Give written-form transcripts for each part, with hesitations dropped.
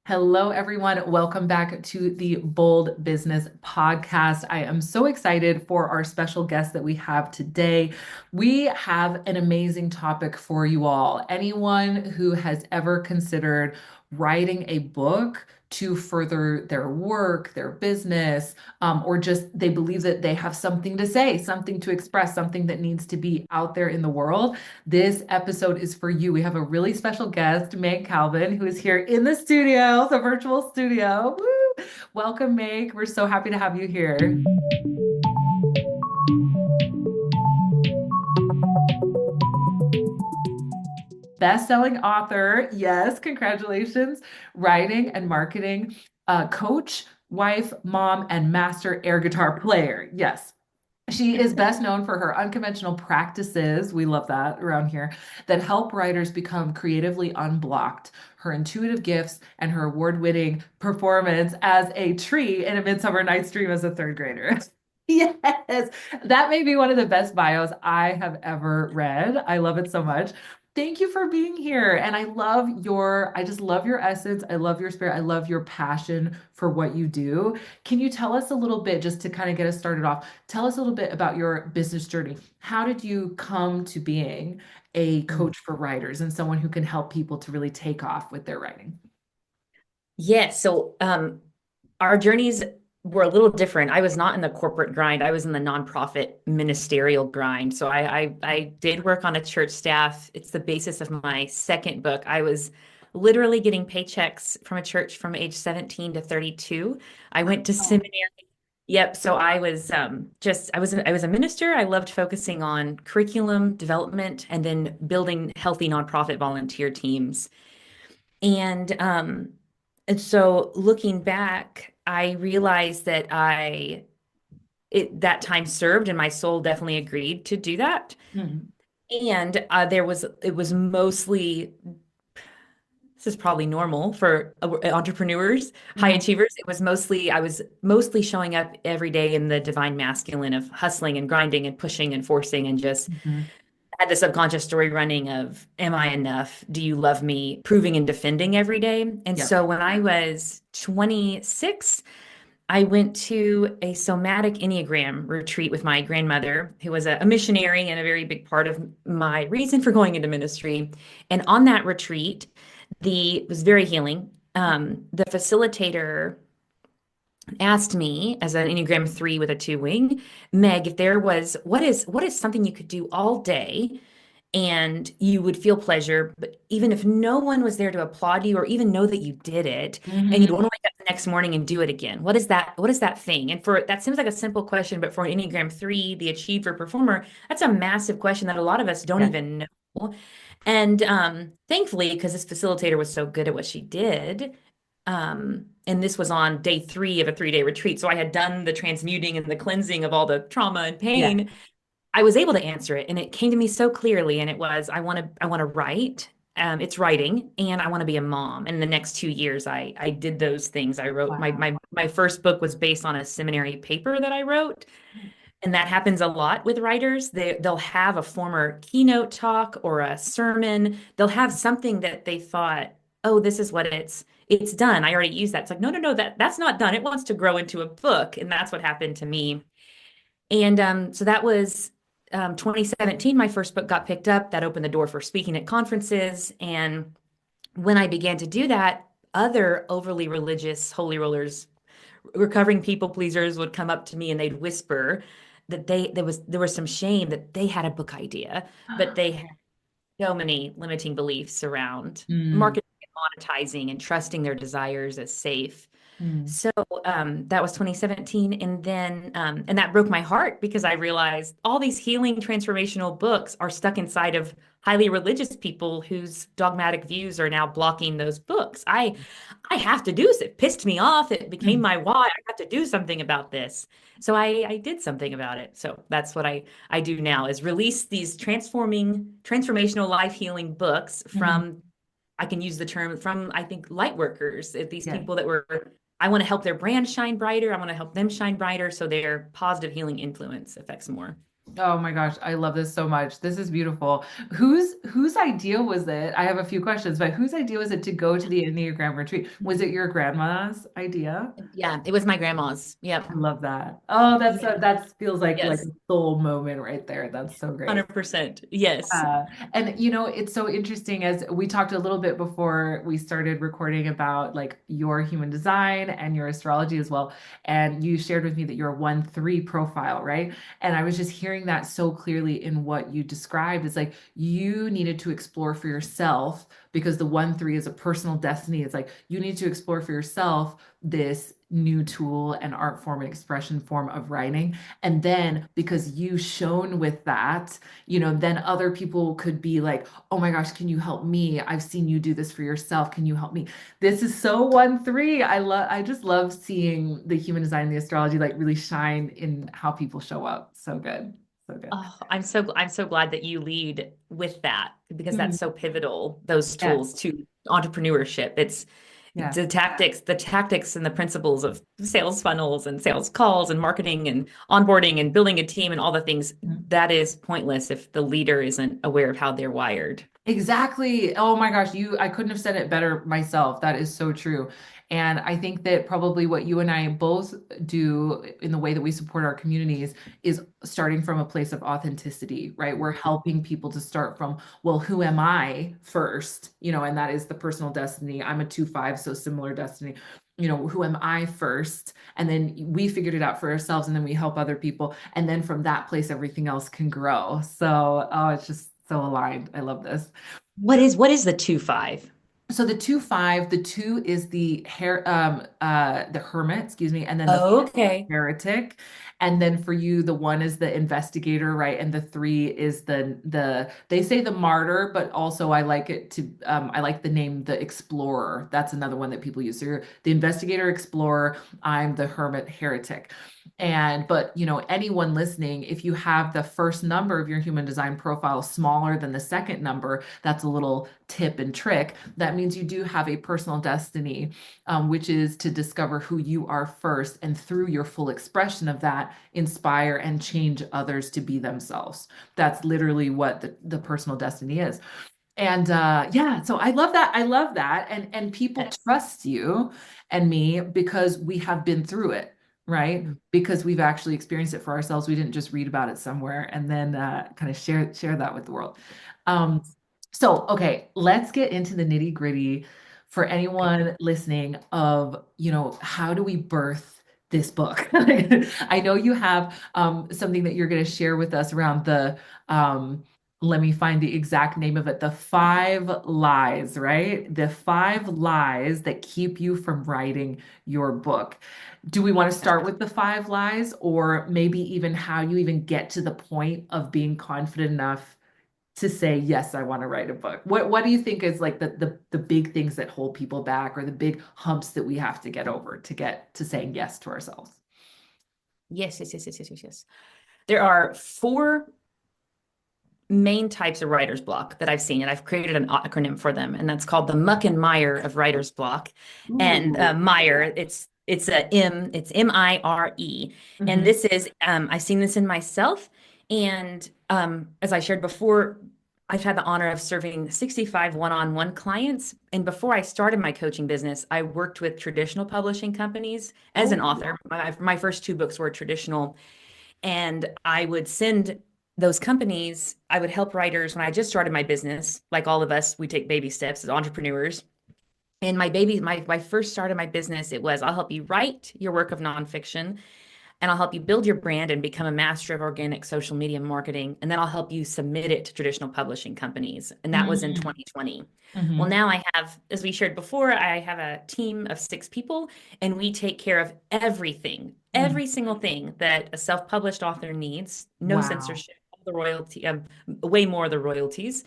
Hello, everyone. Welcome back to the Bold Business Podcast. I am so excited for our special guest that we have today. We have an amazing topic for you all. Anyone who has ever considered writing a book to further their work, their business, or just they believe that they have something to say, something to express, something that needs to be out there in the world. This episode is for you. We have a really special guest, Meg Calvin, who is here in the studio, the virtual studio. Woo! Welcome, Meg. We're so happy to have you here. Best-selling author, yes, congratulations. Writing and marketing, coach, wife, mom, and master air guitar player. Yes. She is best known for her unconventional practices, we love that around here, that help writers become creatively unblocked. Her intuitive gifts and her award-winning performance as a tree in A Midsummer Night's Dream as a third grader. Yes, that may be one of the best bios I have ever read. I love it so much. Thank you for being here. And I just love your essence. I love your spirit. I love your passion for what you do. Can you tell us a little bit, just to kind of get us started off, tell us a little bit about your business journey. How did you come to being a Mm. coach for writers and someone who can help people to really take off with their writing? Yes. Our journeys were a little different. I was not in the corporate grind. I was in the nonprofit ministerial grind. So I did work on a church staff. It's the basis of my second book. I was literally getting paychecks from a church from age 17 to 32. I went to Oh, seminary. Yep. So I was I was a minister. I loved focusing on curriculum development and then building healthy nonprofit volunteer teams. And um, and so looking back, I realized that that time served and my soul definitely agreed to do that. mhm. And it was mostly, this is probably normal for entrepreneurs, high Mhm. achievers. I was mostly showing up every day in the divine masculine of hustling and grinding and pushing and forcing and just Mhm. had the subconscious story running of, am I enough? Do you love me? Proving and defending every day. And Yep. so when I was 26, I went to a somatic Enneagram retreat with my grandmother, who was a missionary and a very big part of my reason for going into ministry. And on that retreat, it was very healing. The facilitator asked me as an Enneagram 3 with a 2 wing, Meg, if there was, what is something you could do all day and you would feel pleasure, but even if no one was there to applaud you or even know that you did it, and you'd Mhm. want to wake up the next morning and do it again. What is that? What is that thing? And for that seems like a simple question, but for an Enneagram 3, the achiever performer, that's a massive question that a lot of us don't Yeah. even know. And thankfully, because this facilitator was so good at what she did, and this was on day 3 of a 3-day retreat. So I had done the transmuting and the cleansing of all the trauma and Yeah. pain. I was able to answer it, and it came to me so clearly. And it was, I want to write. It's writing, and I want to be a mom. And the next 2 years, I did those things. I wrote Wow. my first book was based on a seminary paper that I wrote, and that happens a lot with writers. They'll have a former keynote talk or a sermon. They'll have something that they thought, oh, this is what it's done. I already used that. It's like, no, no, no, that's not done. It wants to grow into a book, and that's what happened to me. And so that was 2017. My first book got picked up. That opened the door for speaking at conferences. And when I began to do that, other overly religious holy rollers, recovering people pleasers would come up to me and they'd whisper that there was some shame that they had a book idea, but they had so many limiting beliefs around Mm. marketing and monetizing and trusting their desires as safe. Mm. So that was 2017. And that broke my heart because I realized all these healing transformational books are stuck inside of highly religious people whose dogmatic views are now blocking those books. I have to do this. It pissed me off. It became Mm. my why. I have to do something about this. So I did something about it. So that's what I do now is release these transformational life healing books Mhm. from, I can use the term from, I think, light workers, these Yes. people that were, I want to help their brand shine brighter. I want to help them shine brighter so their positive healing influence affects more. Oh my gosh, I love this so much. This is beautiful. Whose idea was it? I have a few questions, but whose idea was it to go to the Enneagram retreat? Was it your grandma's idea? Yeah, it was my grandma's. I Yep. love that. Oh, Yeah. that feels like a Yes. soul moment right there. That's so great. 100%. Yes. And it's so interesting as we talked a little bit before we started recording about like your human design and your astrology as well. And you shared with me that you're a 1-3 profile, right? And I was just hearing that so clearly in what you described. It's like you needed to explore for yourself because the 1-3 is a personal destiny. It's like you need to explore for yourself this new tool and art form and expression form of writing. And then because you shone with that, then other people could be like, oh my gosh, can you help me? I've seen you do this for yourself. Can you help me? This is so 1-3. I just love seeing the human design and the astrology like really shine in how people show up. So good. So good. Oh, I'm so glad that you lead with that because Mhm. that's so pivotal, those Yeah. tools to entrepreneurship. It's Yeah. the tactics and the principles of sales funnels and sales calls and marketing and onboarding and building a team and all the things that is pointless if the leader isn't aware of how they're wired. Exactly. Oh my gosh, I couldn't have said it better myself. That is so true. And I think that probably what you and I both do in the way that we support our communities is starting from a place of authenticity, right? We're helping people to start from, well, who am I first? And that is the personal destiny. I'm a 2-5, so similar destiny. Who am I first? And then we figured it out for ourselves, and then we help other people. And then from that place, everything else can grow. So, oh, it's just so aligned. I love this. What is the 2-5? So the 2-5, the 2 is the hermit, excuse me, and then the Oh, okay. heretic. And then for you, the 1 is the investigator, right? And the 3 is they say the martyr, but also I like the name the explorer. That's another one that people use. So you're the investigator explorer, I'm the hermit heretic. But anyone listening, if you have the first number of your human design profile smaller than the second number, that's a little tip and trick. That means you do have a personal destiny, which is to discover who you are first, and through your full expression of that, inspire and change others to be themselves. That's literally what the personal destiny is. And yeah, so I love that. I love that. And people Yes. trust you and me because we have been through it, right? Because we've actually experienced it for ourselves. We didn't just read about it somewhere and then kind of share that with the world. Um, so okay, let's get into the nitty-gritty for anyone listening of, how do we birth this book? I know you have something that you're going to share with us around let me find the exact name of it. The 5 lies, right? The 5 lies that keep you from writing your book. Do we want to start with the 5 lies, or maybe even how you even get to the point of being confident enough to say, yes, I want to write a book? What do you think is like the big things that hold people back, or the big humps that we have to get over to get to saying yes to ourselves? Yes, yes, yes, yes, yes, yes, yes. There are four main types of writer's block that I've seen, and I've created an acronym for them, and that's called the muck and mire of writer's block. And Ooh. mire, it's MIRE, and Mhm. this is I've seen this in myself, and as I shared before, I've had the honor of serving 65 one-on-one clients, and before I started my coaching business, I worked with traditional publishing companies as Oh, an author. My first two books were traditional, and I would send those companies, I would help writers when I just started my business. Like all of us, we take baby steps as entrepreneurs. And my first start of my business, it was I'll help you write your work of nonfiction, and I'll help you build your brand and become a master of organic social media marketing. And then I'll help you submit it to traditional publishing companies. And that was in mhm. 2020. Well, Mhm. now I have, as we shared before, I have a team of 6 people, and we take care of everything, Mhm. every single thing that a self-published author needs, no Wow. censorship, all the royalty, way more of the royalties,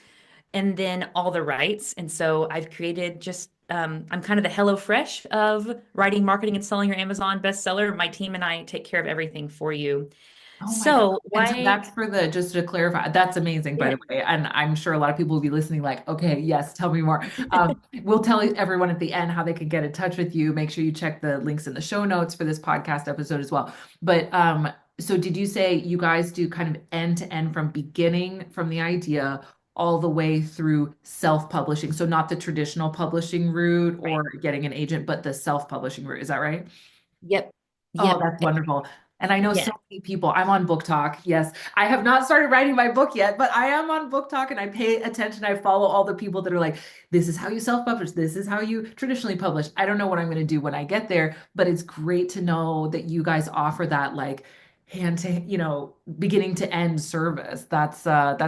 and then all the rights. And so I've created I'm kind of the HelloFresh of writing, marketing, and selling your Amazon bestseller. My team and I take care of everything for you. Oh my God. So And so why? that's just to clarify, that's amazing, by Yeah. the way. And I'm sure a lot of people will be listening, like, okay, yes, tell me more. We'll tell everyone at the end how they can get in touch with you. Make sure you check the links in the show notes for this podcast episode as well. But So did you say you guys do kind of end to end from beginning, from the idea all the way through self-publishing? So not the traditional publishing route Right. or getting an agent, but the self-publishing route. Is that right? Yep. Oh, Yep. that's wonderful. And I know Yeah. so many people. I'm on Book Talk. Yes. I have not started writing my book yet, but I am on Book Talk and I pay attention. I follow all the people that are like, this is how you self-publish. This is how you traditionally publish. I don't know what I'm going to do when I get there, but it's great to know that you guys offer that like hand to, beginning to end service. That's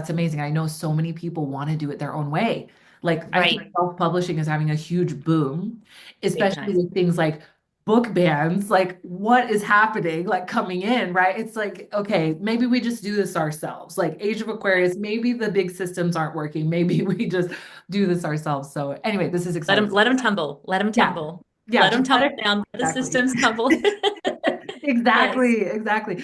amazing. I know so many people want to do it their own way. Like I think Right. self-publishing is having a huge boom, Big especially time. with things like book bans, like what is happening, like coming in, right? It's like, okay, maybe we just do this ourselves. Like Age of Aquarius, maybe the big systems aren't working. Maybe we just do this ourselves. So anyway, this is exciting. Let them tumble. Let them Yeah. tumble. Yeah, Let them just let tumble it down. Let the exactly. systems tumble. Yes. Exactly.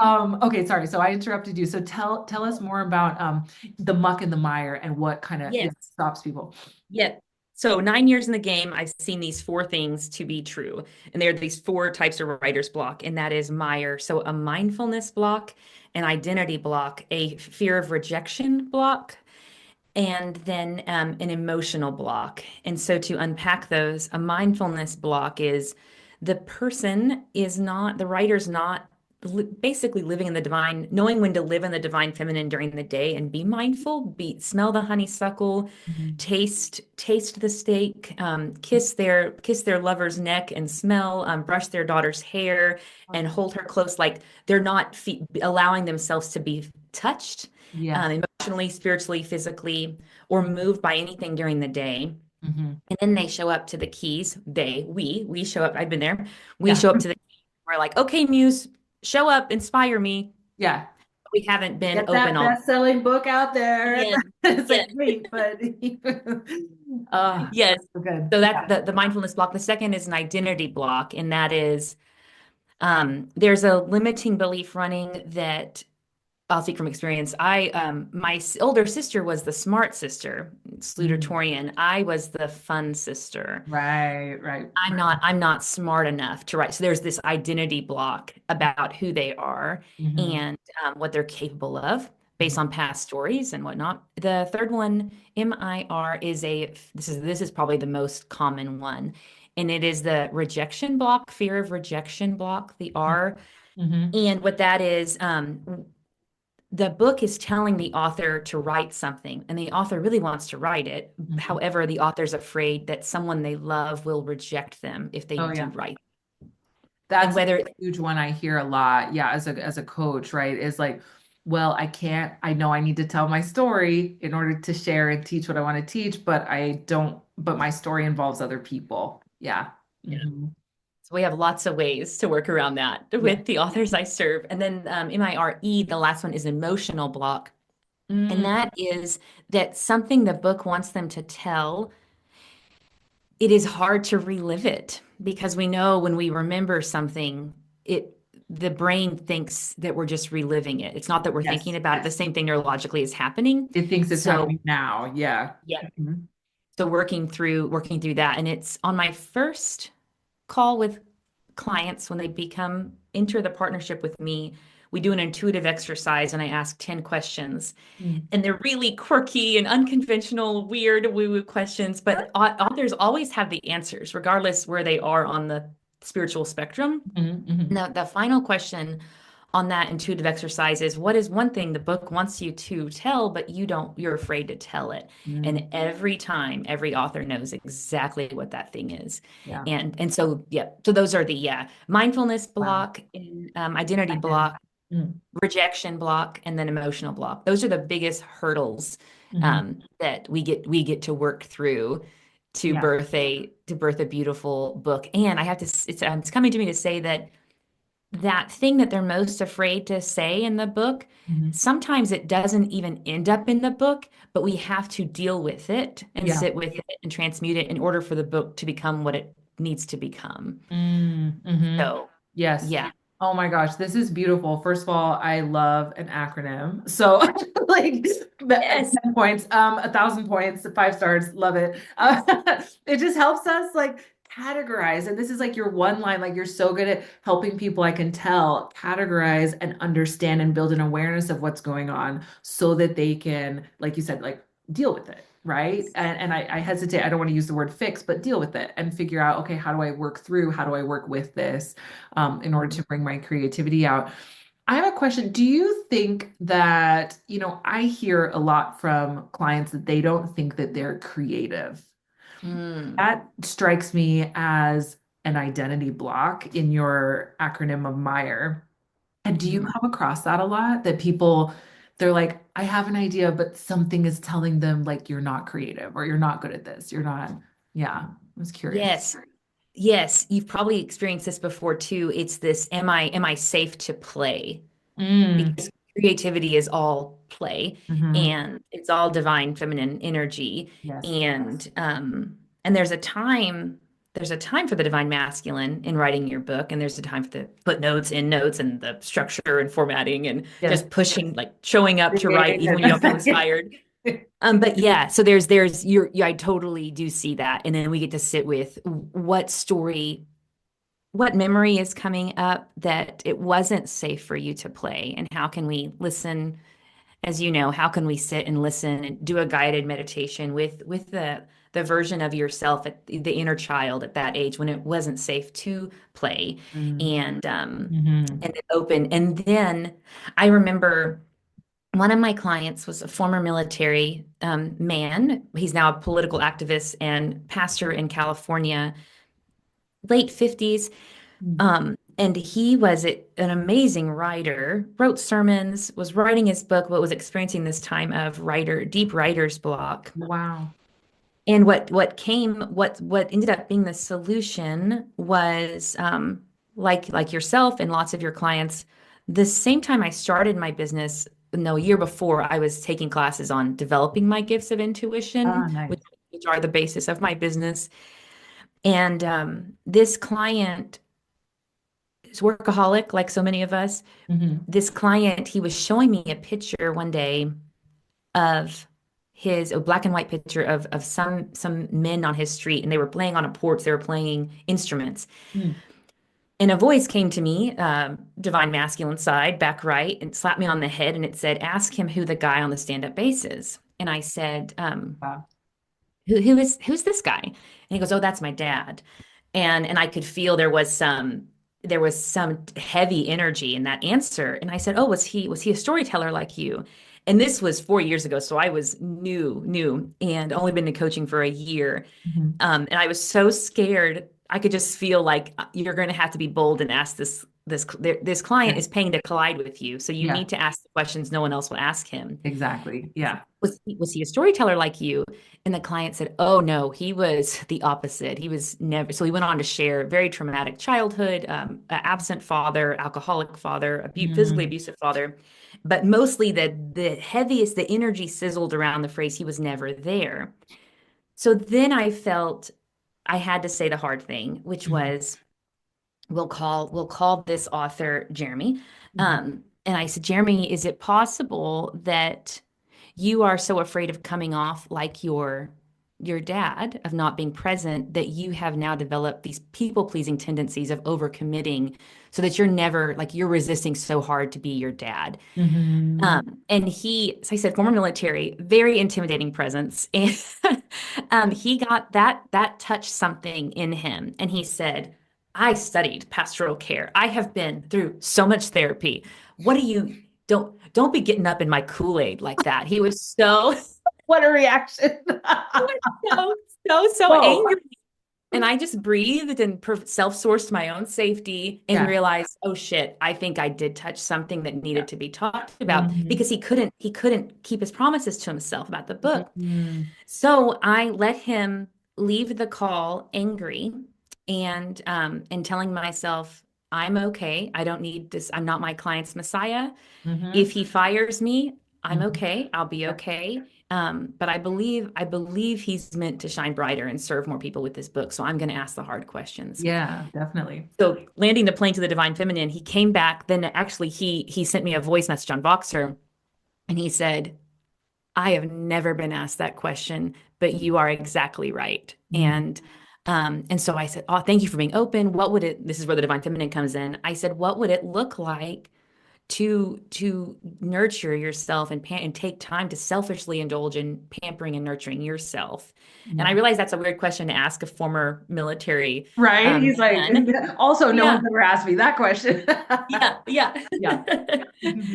Yeah. Okay, sorry. So I interrupted you. So tell us more about the muck and the mire and what kind of Yes. stops people. Yeah. So 9 years in the game, I've seen these four things to be true. And there are these four types of writer's block, and that is Meyer. So a mindfulness block, an identity block, a fear of rejection block, and then an emotional block. And so to unpack those, a mindfulness block is the person is not, the writer's not basically living in the divine, knowing when to live in the divine feminine during the day and be mindful, smell the honeysuckle, Mhm. taste the steak, kiss their lover's neck and smell, brush their daughter's hair and hold her close, like they're not allowing themselves to be touched Yes. emotionally, spiritually, physically, or moved by anything during the day. Hmm. And then they show up to the keys. We show up. I've been there. We Yeah. show up to the keys. We're like, okay, Muse, show up, inspire me. Yeah. We haven't been Get open that all. best-selling book out there. Yeah, It's yeah, like, wait, but yes. so good. So that's Yeah. the mindfulness block. The second is an identity block, and that is there's a limiting belief running that I'll speak from experience. My older sister was the smart sister, Mm. salutatorian. I was the fun sister. Right, right. I'm not smart enough to write. So there's this identity block about who they are Hmm. and what they're capable of based on past stories and whatnot. The third one, MIR, this is probably the most common one. And it is the rejection block, fear of rejection block, the R. Hmm. And what that is, the book is telling the author to write something, and the author really wants to write it. Hmm. However, the author's afraid that someone they love will reject them if they Oh do yeah. write. And That's a whether, huge one I hear a lot. Yeah, as a coach, right? Is like, well, I know I need to tell my story in order to share and teach what I want to teach, but I don't, but my story involves other people. Yeah. yeah. Hmm. So we have lots of ways to work around that Yeah. with the authors I serve. And then MIRE, the last one is emotional block. And Mm, that is that something the book wants them to tell, it is hard to relive it because we know when we remember something, it the brain thinks that we're just reliving it. It's not that we're thinking yes. about it. The same thing neurologically is happening. It thinks it's So happening now. Yeah. yeah. Mhm. So working through that. And it's on my first call with clients when they enter the partnership with me. We do an intuitive exercise and I ask 10 questions. Mm. And they're really quirky and unconventional, weird woo-woo questions, but authors always have the answers, regardless where they are on the spiritual spectrum. Mhm, mhm. Now, the final question on that intuitive exercise is what is one thing the book wants you to tell, but you're afraid to tell it. Mm. And every time, every author knows exactly what that thing is. Yeah. And so, yeah, so those are the, mindfulness Wow. block, and, identity I did. block, Mm. rejection block, and then emotional block. Those are the biggest hurdles Mhm. that we get to work through to Yeah. birth a beautiful book. And I have to, it's coming to me to say that that thing that they're most afraid to say in the book, Mhm. sometimes it doesn't even end up in the book, but we have to deal with it and Yeah. sit with it and transmute it in order for the book to become what it needs to become. Mm. Mhm. So, Yes. yeah. Oh my gosh, this is beautiful. First of all, I love an acronym. So like Yes. 10 points, 1,000 points, 5 stars, love it. It just helps us like categorize, and this is like your one line, like you're so good at helping people, I can tell, categorize and understand and build an awareness of what's going on so that they can, like you said, like deal with it, right? And I hesitate, I don't want to use the word fix, but deal with it and figure out, okay, how do I work through, how do I work with this in order to bring my creativity out? I have a question. Do you think that, I hear a lot from clients that they don't think that they're creative. Mm, That strikes me as an identity block in your acronym of Meyer. And do you mhm. come across that a lot? That people, they're like, I have an idea, but something is telling them like you're not creative or you're not good at this. You're not. Yeah, I was curious. Yes. Yes, you've probably experienced this before too. It's this, am I safe to play? Mm, Because creativity is all play hmm. and it's all divine feminine energy. Yes. And there's a time for the divine masculine in writing your book, and there's a time for the footnotes, endnotes, and the structure and formatting and Yes. just pushing, like showing up to write even when you don't feel Creative. inspired. But yeah, so I totally do see that. And then we get to sit with what story, what memory is coming up that it wasn't safe for you to play, and how can we listen, as you know, how can we sit and listen and do a guided meditation with the version of yourself at the inner child at that age when it wasn't safe to play, Mm, and hmm. then open. And then I remember one of my clients was a former military man. He's now a political activist and pastor in California, late 50s. And he was an amazing writer, wrote sermons, was writing his book, but was experiencing this time of deep writer's block. Wow. And what ended up being the solution was, like yourself and lots of your clients, the same time I started my business, no, a year before, I was taking classes on developing my gifts of Ah, intuition, which, nice. which are the basis of my business. And this client is workaholic, like so many of us. Hmm. This client, he was showing me a picture one day of a black and white picture of some men on his street, and they were playing on a porch. They were playing instruments, Mm. and a voice came to me, divine masculine side, back right, and slapped me on the head, and it said, "Ask him who the guy on the stand-up bass is." And I said, Wow. who's this guy?" And he goes, "Oh, that's my dad." And I could feel there was some heavy energy in that answer. And I said, "Oh, was he a storyteller like you?" And this was 4 years ago, so I was new, and only been in coaching for a year. Mhm. And I was so scared. I could just feel like, you're going to have to be bold and ask this client Yeah. is paying to collide with you, so you Yeah, need to ask the questions no one else will ask him. exactly. Yeah. Was he a storyteller like you? And the client said, "Oh no, he was the opposite. He was never." So he went on to share very traumatic childhood, absent father, alcoholic father, physically Mm. abusive father, but mostly the energy sizzled around the phrase "he was never there." So then I felt I had to say the hard thing, which Mhm. was, we'll call this author Jeremy. Mhm. And I said, "Jeremy, is it possible that you are so afraid of coming off like your dad, of not being present, that you have now developed these people-pleasing tendencies of overcommitting, so that you're never, like, you're resisting so hard to be your dad?" Mhm. So I said, former military, very intimidating presence. And he got that touched something in him. And he said, "I studied pastoral care. I have been through so much therapy. What do you, don't be getting up in my Kool-Aid like that." He was What a reaction. so, so Whoa. angry. And I just breathed and self-sourced my own safety and Yeah. realized, oh shit, I think I did touch something that Yeah. needed to be talked about, Mhm. because he couldn't keep his promises to himself about the book. Mhm. So I let him leave the call angry, and telling myself, I'm okay. I don't need this. I'm not my client's messiah. If Mhm. he fires me, I'm Mhm. okay. I'll be Yeah. okay. But I believe he's meant to shine brighter and serve more people with this book. So I'm going to ask the hard questions. Yeah, definitely. So landing the plane to the divine feminine, he came back. Then actually he sent me a voice message on Voxer, and he said, "I have never been asked that question, but you are exactly right." Mm. And And so I said, "Oh, thank you for being open. What would it, this is where the divine feminine comes in. I said, what would it look like to nurture yourself and take time to selfishly indulge in pampering and nurturing yourself?" And I Yeah. realize that's a weird question to ask a former military Right? He's like, man. also, no Yeah. one's ever asked me that question. Yeah, yeah. Yeah.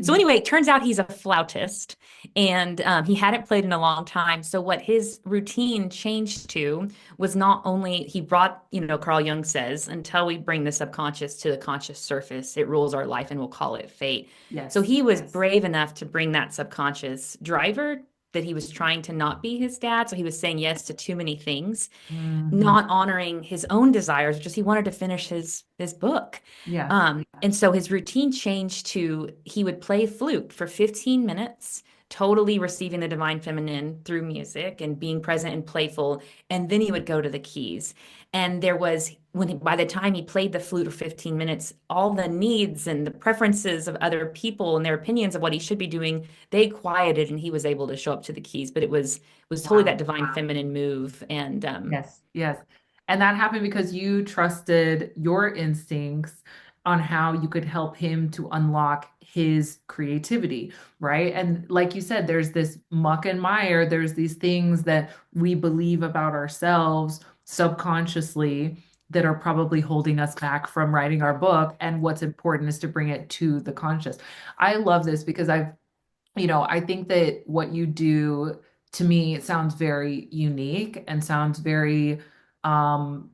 So anyway, it turns out he's a flautist, and he hadn't played in a long time. So what his routine changed to was not only he brought, Carl Jung says, until we bring the subconscious to the conscious surface, it rules our life, and we'll call it fate. So Yes. he was brave enough to bring that subconscious driver that he was trying to not be his dad. So he was saying yes to too many things, Mhm. not honoring his own desires, which is he wanted to finish his book. Yeah. And so his routine changed to he would play flute for 15 minutes, totally receiving the divine feminine through music and being present and playful. And then he would go to the keys. And there was by the time he played the flute for 15 minutes, all the needs and the preferences of other people and their opinions of what he should be doing, they quieted and he was able to show up to the keys. But it was totally that Wow. divine feminine move. And Yes, yes. And that happened because you trusted your instincts on how you could help him to unlock his creativity, right? And like you said, there's this muck and mire, there's these things that we believe about ourselves subconsciously that are probably holding us back from writing our book. And what's important is to bring it to the conscious. I love this because I think that what you do to me it sounds very unique and sounds very um,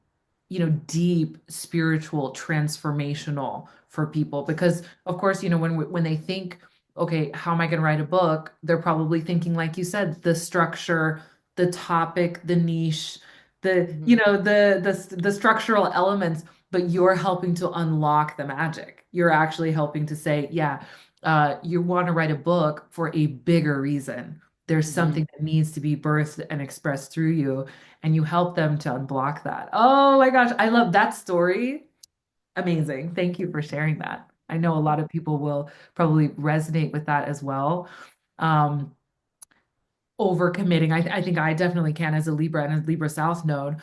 deep, spiritual, transformational for people because of course, when they think, okay, how am I going to write a book? They're probably thinking, like you said, the structure, the topic, the niche, the, Mhm. the structural elements, but you're helping to unlock the magic. You're actually helping to say, yeah, you want to write a book for a bigger reason. There's Mhm. something that needs to be birthed and expressed through you, and you help them to unblock that. Oh my gosh, I love that story. Amazing. Thank you for sharing that. I know a lot of people will probably resonate with that as well. Um, Overcommitting. I think I definitely can as a Libra and a Libra South node,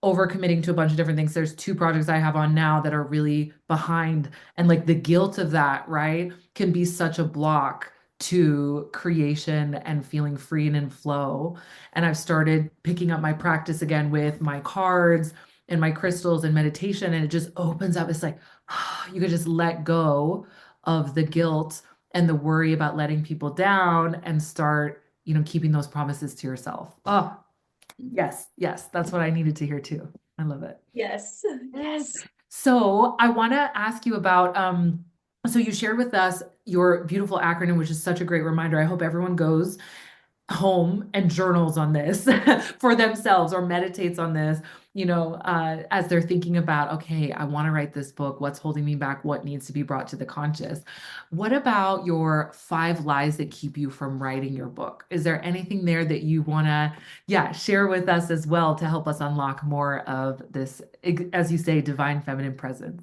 overcommitting to a bunch of different things. There's two projects I have on now that are really behind, and like the guilt of that, right, can be such a block to creation and feeling free and in flow. And I've started picking up my practice again with my cards and my crystals and meditation, and it just opens up. It's like you could just let go of the guilt and the worry about letting people down and start keeping those promises to yourself. Oh, yes, yes, that's what I needed to hear too. I love it. Yes. Yes. Yes. So I want to ask you about so you shared with us your beautiful acronym, which is such a great reminder. I hope everyone goes home and journals on this for themselves or meditates on this, as they're thinking about, okay, I want to write this book. What's holding me back? What needs to be brought to the conscious? What about your 5 lies that keep you from writing your book? Is there anything there that you want to, yeah, share with us as well to help us unlock more of this, as you say, divine feminine presence?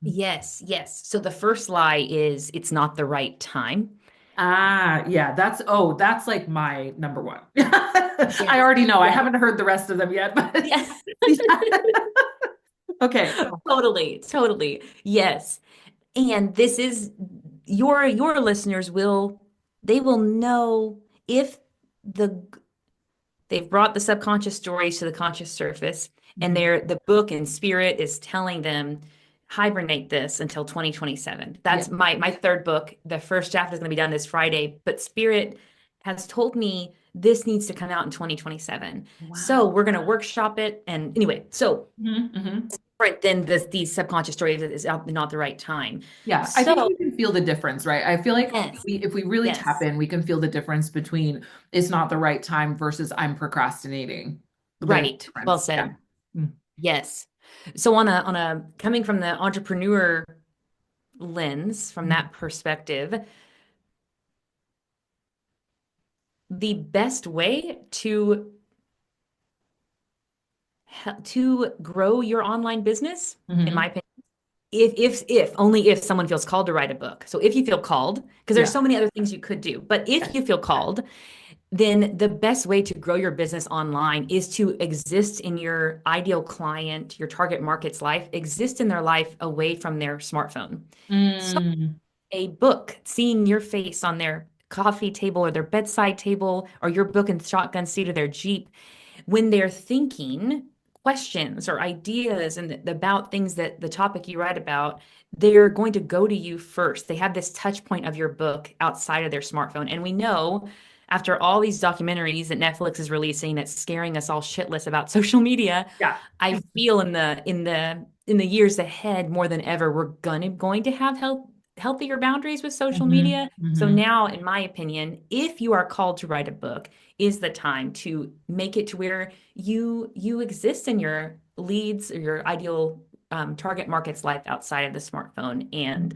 Yes, yes. So the first lie is it's not the right time. Ah, yeah, that's like my number one. I Yes, already know. I yes, haven't heard the rest of them yet, but yes. yeah. Okay. Totally, totally. Yes. And this is your listeners will know if the they've brought the subconscious stories to the conscious surface, and Mhm. the book and spirit is telling them hibernate this until 2027. Yeah. That's my third book. The first draft is going to be done this Friday, but spirit has told me this needs to come out in 2027. So Wow. we're going to workshop it. And anyway, so Hmm. different than these subconscious stories is not the right time. Yeah, I think So we can feel the difference, right? I feel like yes, if we really tap yes, in, we can feel the difference between it's not the right time versus I'm procrastinating. There's a right. Well difference. Yeah. said. Mm. Yes. So on a coming from the entrepreneur lens, from Mhm. that perspective, the best way to grow your online business, in my Mhm. opinion, if only if someone feels called to write a book. So if you feel called, because there's Yeah. so many other things you could do, but if Yes. you feel called, then the best way to grow your business online is to exist in your ideal client, your target market's life, exist in their life away from their smartphone. So Mm, a book, seeing your face on their coffee table or their bedside table, or your book in the shotgun seat of their Jeep, when they're thinking questions or ideas and about things that the topic you write about, they're going to go to you first. They have this touch point of your book outside of their smartphone. And we know after all these documentaries that Netflix is releasing that's scaring us all shitless about social media, yeah. I feel in the years ahead more than ever, we're going to have healthier boundaries with social Hmm. media. So Hmm. now, in my opinion, if you are called to write a book, is the time to make it to where you exist in your leads or your ideal target market's life outside of the smartphone. And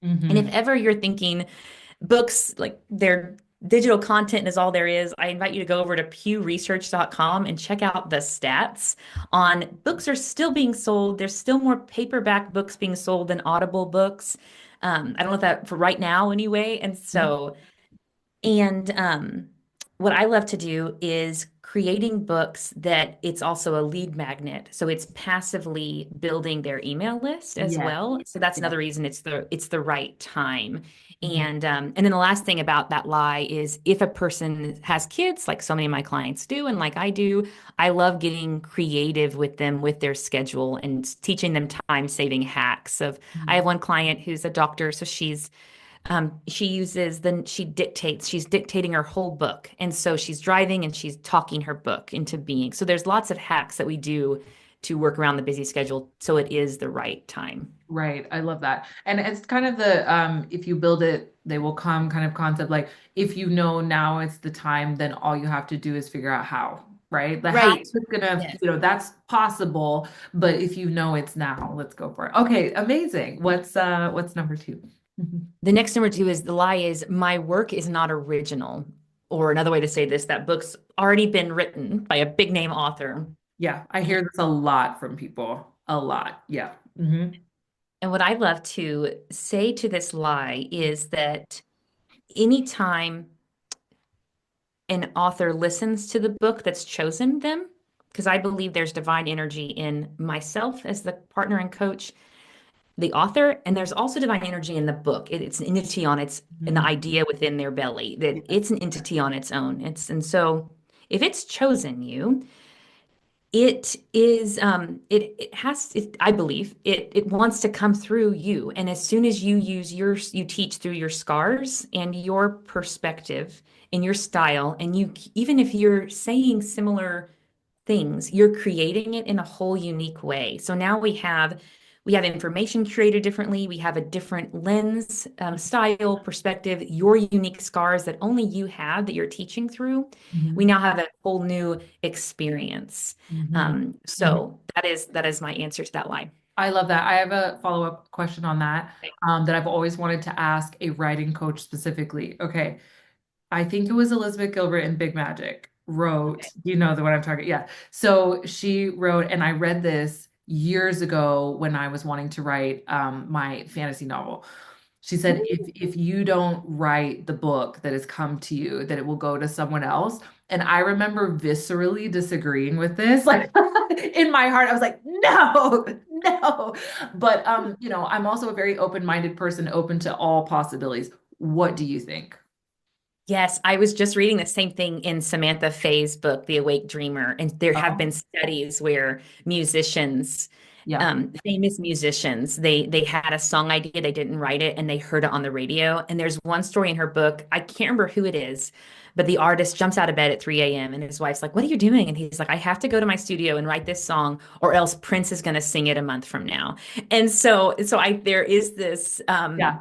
if Hmm. ever you're thinking books like their digital content is all there is, I invite you to go over to pewresearch.com and check out the stats on books are still being sold. There's still more paperback books being sold than Audible books. I don't know if that for right now anyway. And what I love to do is creating books that it's also a lead magnet. So it's passively building their email list as Yes. well. So that's Yes. another reason it's the right time. Mhm. And then the last thing about that lie is if a person has kids, like so many of my clients do, and like I do, I love getting creative with them with their schedule and teaching them time saving hacks of I have Mhm. one client who's a doctor, so she dictates, she's dictating her whole book. And so she's driving and she's talking her book into being. So there's lots of hacks that we do to work around the busy schedule so it is the right time. Right. I love that. And it's kind of the if you build it, they will come kind of concept. Like if you know now it's the time, then all you have to do is figure out how, right? The how Right. is gonna, Yes. that's possible, but if you know it's now, let's go for it. Okay, amazing. What's number two? Mhm. The next number two is the lie is my work is not original. Or another way to say this, that book's already been written by a big name author. Yeah, I hear this a lot from people. A lot. Yeah. Hmm. And what I love to say to this lie is that anytime an author listens to the book that's chosen them, because I believe there's divine energy in myself as the partner and coach, the author, and there's also divine energy in the book. It's an entity on its, an Hmm. idea within their belly, that Yes. it's an entity on its own. And so if it's chosen you, it is it has it, I believe it wants to come through you. And as soon as you teach through your scars and your perspective and your style, and you, even if you're saying similar things, you're creating it in a whole unique way. So now we have information curated differently. We have a different lens, style, perspective, your unique scars that only you have that you're teaching through. We Hmm. now have a whole new experience. Hmm. So that is my answer to that lie. I love that. I have a follow-up question on that, Okay. that I've always wanted to ask a writing coach specifically. Okay. I think it was Elizabeth Gilbert in Big Magic Okay. wrote, you know the one I'm talking, yeah. So she wrote, and I read this years ago when I was wanting to write my fantasy novel. She said, if you don't write the book that has come to you, that it will go to someone else. And I remember viscerally disagreeing with this. Like in my heart, I was like, no, no. But I'm also a very open-minded person, open to all possibilities. What do you think? Yes, I was just reading the same thing in Samantha Faye's book, The Awake Dreamer, and there have been Oh, studies where musicians, yeah. famous musicians, they had a song idea, they didn't write it, and they heard it on the radio. And there's one story in her book, I can't remember who it is, but the artist jumps out of bed at 3 a.m. and his wife's like, "What are you doing?" And he's like, "I have to go to my studio and write this song, or else Prince is going to sing it a month from now." And so there is this Yeah.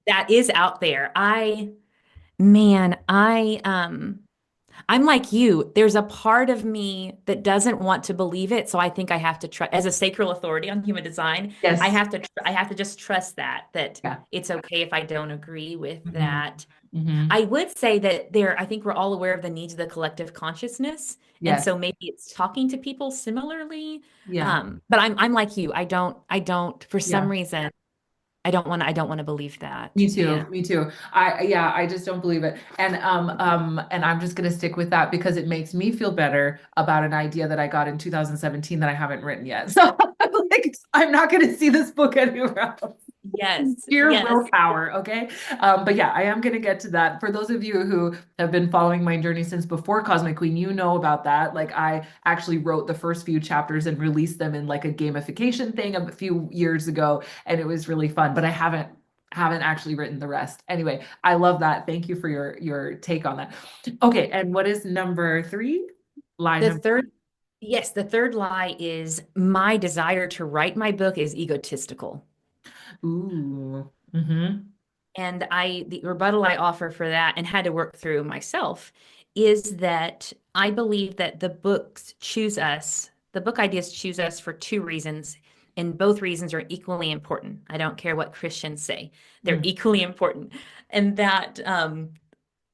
that is out there. Man, I'm like you. There's a part of me that doesn't want to believe it, so I think I have to try as a sacral authority on human design. Yes. I have to just trust that Yeah. it's okay if I don't agree with Hmm. that. Hmm. I would say that I think we're all aware of the needs of the collective consciousness, and Yes. so maybe it's talking to people similarly. Yeah. But I'm like you. I don't for some Yeah. reason. I don't want to believe that. Me too. And Me too. Yeah, I just don't believe it. And I'm just gonna stick with that because it makes me feel better about an idea that I got in 2017 that I haven't written yet. So I'm like, I'm not gonna see this book anywhere else. yes, Sheer yes. willpower, okay? But yeah, I am going to get to that. For those of you who have been following my journey since before Cosmic Queen, you know about that. Like, I actually wrote the first few chapters and released them in like a gamification thing a few years ago, and it was really fun. But I haven't actually written the rest. Anyway, I love that. Thank you for your take on that. Okay, and what is number three? Lie The number. third, yes, the third lie is my desire to write my book is egotistical. Ooh. Mm-hmm. And the rebuttal I offer for that and had to work through myself is that I believe that the book ideas choose us for two reasons, and both reasons are equally important. I don't care what Christians say, they're equally important. And that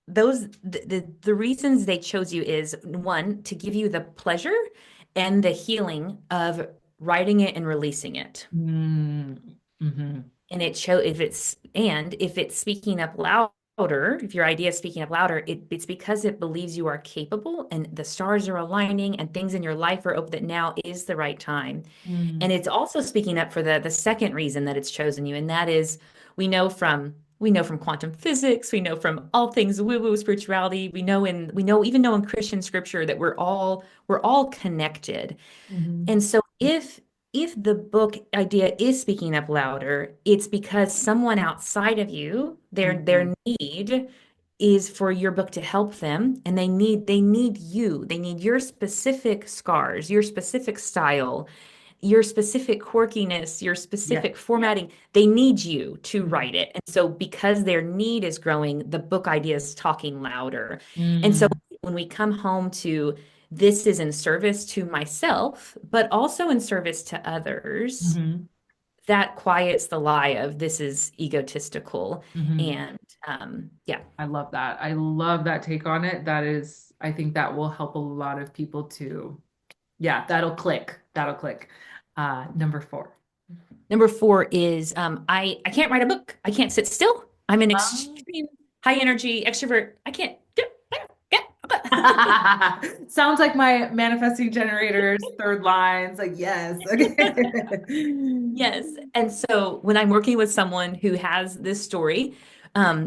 the reasons they chose you is one, to give you the pleasure and the healing of writing it and releasing it. Mm-hmm. And it show if it's speaking up louder, if your idea is speaking up louder, it's because it believes you are capable and the stars are aligning and things in your life are open, that now is the right time. Mm-hmm. And it's also speaking up for the second reason that it's chosen you, and that is we know from quantum physics, we know from all things woo-woo spirituality, we know even know in Christian scripture that we're all connected. Mm-hmm. And so if the book idea is speaking up louder, it's because someone outside of you, Mm-hmm. their need is for your book to help them, and they need you. They need your specific scars, your specific style, your specific quirkiness, your Yeah. specific formatting. They need you to Mhm. write it. And so because their need is growing, the book idea is talking louder. And so Mm. when we come home to this is in service to myself, but also in service to others, Mhm. that quiets the lie of this is egotistical. Mhm. And yeah, I love that. I love that take on it. That is, I think that will help a lot of people to, yeah, that'll click. That'll click. Number four. number four is I can't write a book. I can't sit still. I'm an Um, extreme high energy extrovert. I can't do Sounds like my manifesting generator's third lines. Like, yes. Okay. Yes. And so when I'm working with someone who has this story,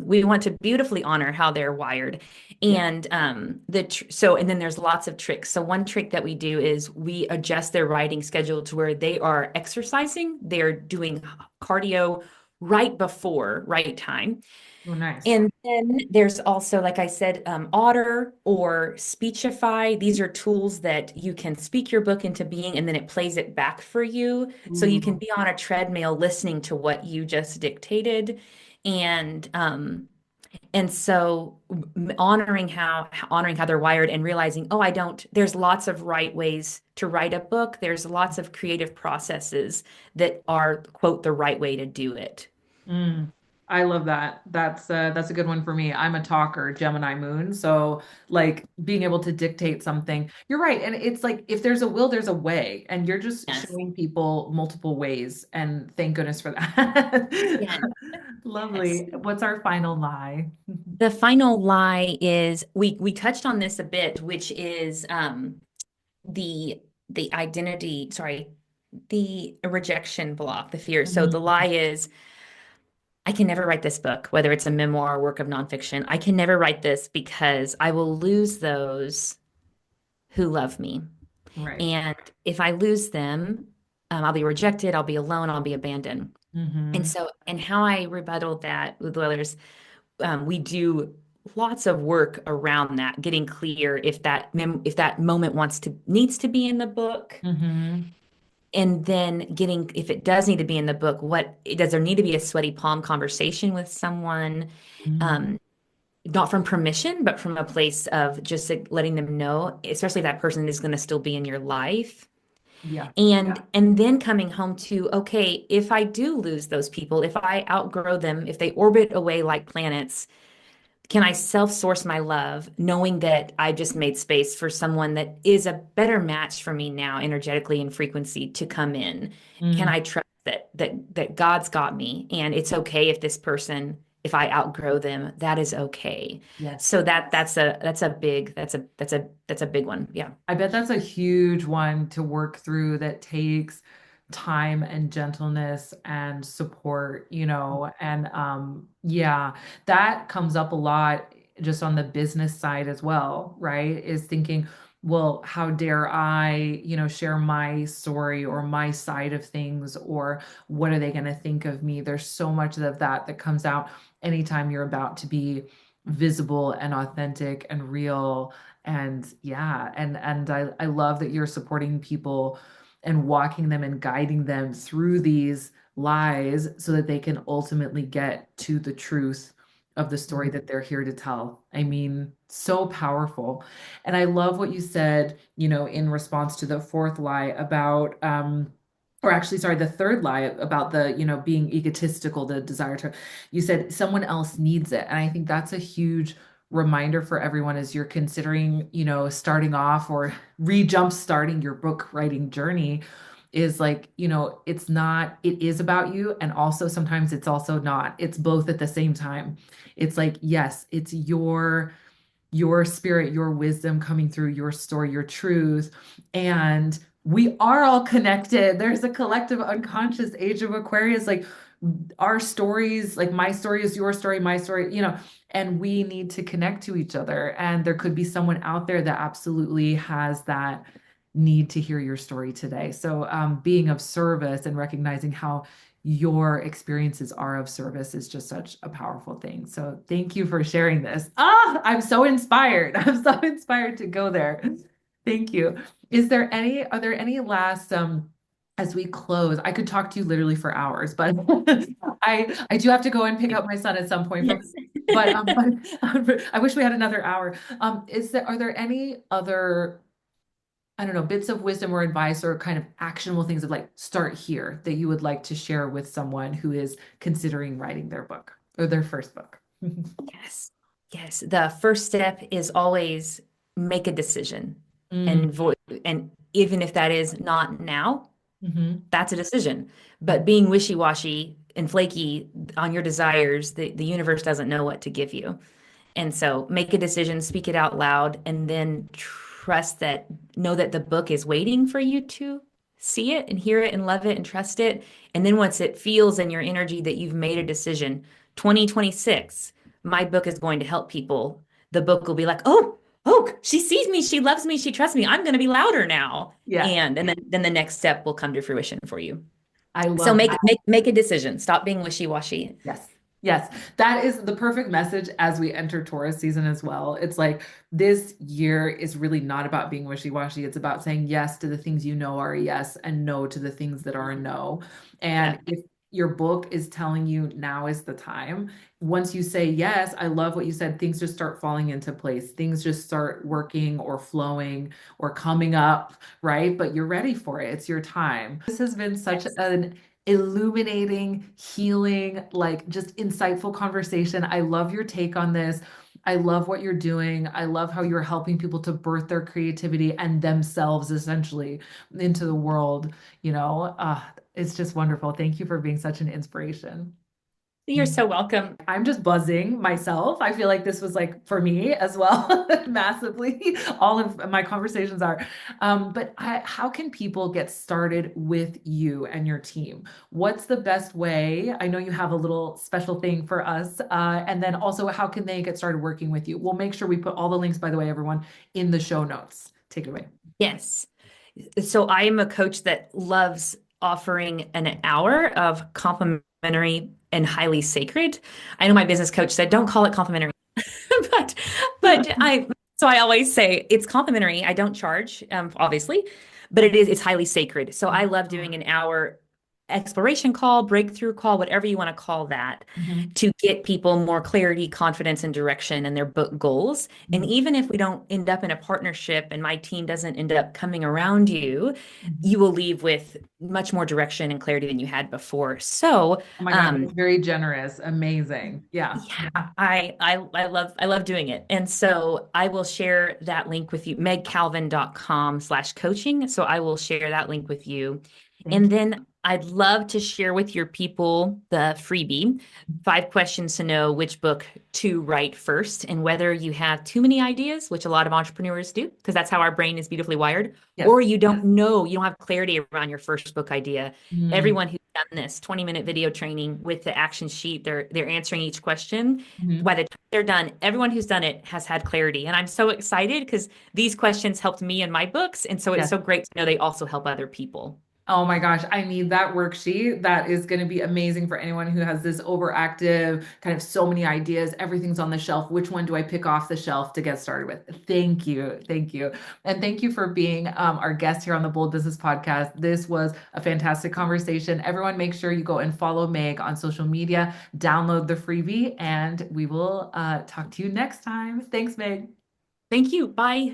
we want to beautifully honor how they're wired. Yeah. And and then there's lots of tricks. So one trick that we do is we adjust their writing schedule to where they are exercising, they're doing cardio right before right time. Oh, nice. And then there's also, like I said, Otter or Speechify. These are tools that you can speak your book into being, and then it plays it back for you. So you can Ooh. be on a treadmill listening to what you just dictated. And so honoring how they're wired and realizing, oh, I don't, there's lots of right ways to write a book. There's lots of creative processes that are, quote, the right way to do it. Mm, I love that. That's a good one for me. I'm a talker, Gemini moon, so like being able to dictate something. You're right, and it's like if there's a will, there's a way, and you're just Yes. showing people multiple ways, and thank goodness for that. Yes. Yes. Lovely. What's our final lie? The final lie is we touched on this a bit, which is the identity, sorry, the rejection block, the fear. So the Mm, lie is I can never write this book, whether it's a memoir or work of nonfiction. I can never write this because I will lose those who love me. right. And if I lose them, I'll be rejected, I'll be alone, I'll be abandoned. And Hmm. so, and how I rebuttal that with others, we do lots of work around that, getting clear if that moment needs to be in the book, Hmm. and then getting if it does need to be in the book, what does there need to be a sweaty palm conversation with someone, Mm, um, not from permission, but from a place of just like, letting them know, especially if that person is going to still be in your life. yeah. And then coming home to, okay, if I do lose those people, if I outgrow them, if they orbit away like planets, can I self-source my love, knowing that I just made space for someone that is a better match for me now, energetically and frequency, to come in? Can Mm, I trust that God's got me, and it's okay if this person, if I outgrow them, that is okay. Yes. So that's a big one. Yeah. I bet that's a huge one to work through that takes time and gentleness and support, and yeah, that comes up a lot just on the business side as well, right? Is thinking, well, how dare I, share my story or my side of things, or what are they going to think of me? There's so much of that comes out anytime you're about to be visible and authentic and real. And yeah, and I love that you're supporting people and walking them and guiding them through these lies so that they can ultimately get to the truth of the story that they're here to tell. I mean, so powerful. And I love what you said, in response to the fourth lie about or actually, sorry, the third lie about the, being egotistical, the desire to, you said someone else needs it. And I think that's a huge reminder for everyone as you're considering, starting off or re-jump starting your book writing journey is like, it is about you. And also sometimes it's also not. It's both at the same time. It's like, yes, it's your spirit, your wisdom coming through your story, your truth. And we are all connected. There's a collective unconscious age of Aquarius. Like our stories, like my story is your story, my story, and we need to connect to each other. And there could be someone out there that absolutely has that need to hear your story today. So being of service and recognizing how your experiences are of service is just such a powerful thing. So thank you for sharing this. I'm so inspired. I'm so inspired to go there. Thank you. Are there any last as we close? I could talk to you literally for hours, but I do have to go and pick up my son at some point from Yes. but I wish we had another hour. Are there any other, I don't know, bits of wisdom or advice or kind of actionable things of like start here that you would like to share with someone who is considering writing their book or their first book? Yes. Yes. The first step is always make a decision Mm, and and even if that is not now, mhm, that's a decision. mhm. But being wishy-washy and flaky on your desires, the universe doesn't know what to give you. And so make a decision, speak it out loud, and then know that the book is waiting for you to see it and hear it and love it and trust it. And then once it feels in your energy that you've made a decision, 2026, my book is going to help people. The book will be like, oh, she sees me, she loves me, she trusts me. I'm going to be louder now. Yeah, And then the next step will come to fruition for you. I So love make that. make a decision. Stop being wishy-washy. Yes. Yes. That is the perfect message as we enter Taurus season as well. It's like this year is really not about being wishy-washy. It's about saying yes to the things you know are a yes and no to the things that are a no. Yeah. And if your book is telling you now is the time, once you say yes, I love what you said, things just start falling into place. Things just start working or flowing or coming up, right? But you're ready for it. It's your time. This has been such Yes. an illuminating, healing, like just insightful conversation. I love your take on this. I love what you're doing. I love how you're helping people to birth their creativity and themselves essentially into the world. It's just wonderful. Thank you for being such an inspiration. You're so welcome. I'm just buzzing myself. I feel like this was like for me as well, massively. All of my conversations are. How can people get started with you and your team? What's the best way? I know you have a little special thing for us. And then also, how can they get started working with you? We'll make sure we put all the links, by the way, everyone, in the show notes. Take it away. Yes. So I am a coach that loves offering an hour of complimentary and highly sacred. I know my business coach said, don't call it complimentary, but I always say it's complimentary. I don't charge, obviously, but it's highly sacred. So I love doing an hour exploration call, breakthrough call, whatever you want to call that, Mhm. to get people more clarity, confidence, and direction in their book goals. And Mhm. even if we don't end up in a partnership and my team doesn't end up coming around you, Mhm. you will leave with much more direction and clarity than you had before. So, Oh my God, that's very generous. Amazing. Yeah. yeah, I love doing it. And so I will share that link with you, megcalvin.com/coaching. So I will share that link with you. Thank And you. then I'd love to share with your people the freebie, 5 questions to know which book to write first and whether you have too many ideas, which a lot of entrepreneurs do, because that's how our brain is beautifully wired, Yes. or you don't know, you don't have clarity around your first book idea. Mm-hmm. Everyone who's done this 20-minute video training with the action sheet, they're answering each question. Mm-hmm. By the time they're done, everyone who's done it has had clarity. And I'm so excited because these questions helped me in my books. And so it's Yes. so great to know they also help other people. Oh my gosh, I need that worksheet. That is going to be amazing for anyone who has this overactive, kind of so many ideas. Everything's on the shelf. Which one do I pick off the shelf to get started with? Thank you. Thank you. And thank you for being our guest here on the Bold Business Podcast. This was a fantastic conversation. Everyone, make sure you go and follow Meg on social media, download the freebie, and we will talk to you next time. Thanks, Meg. Thank you. Bye.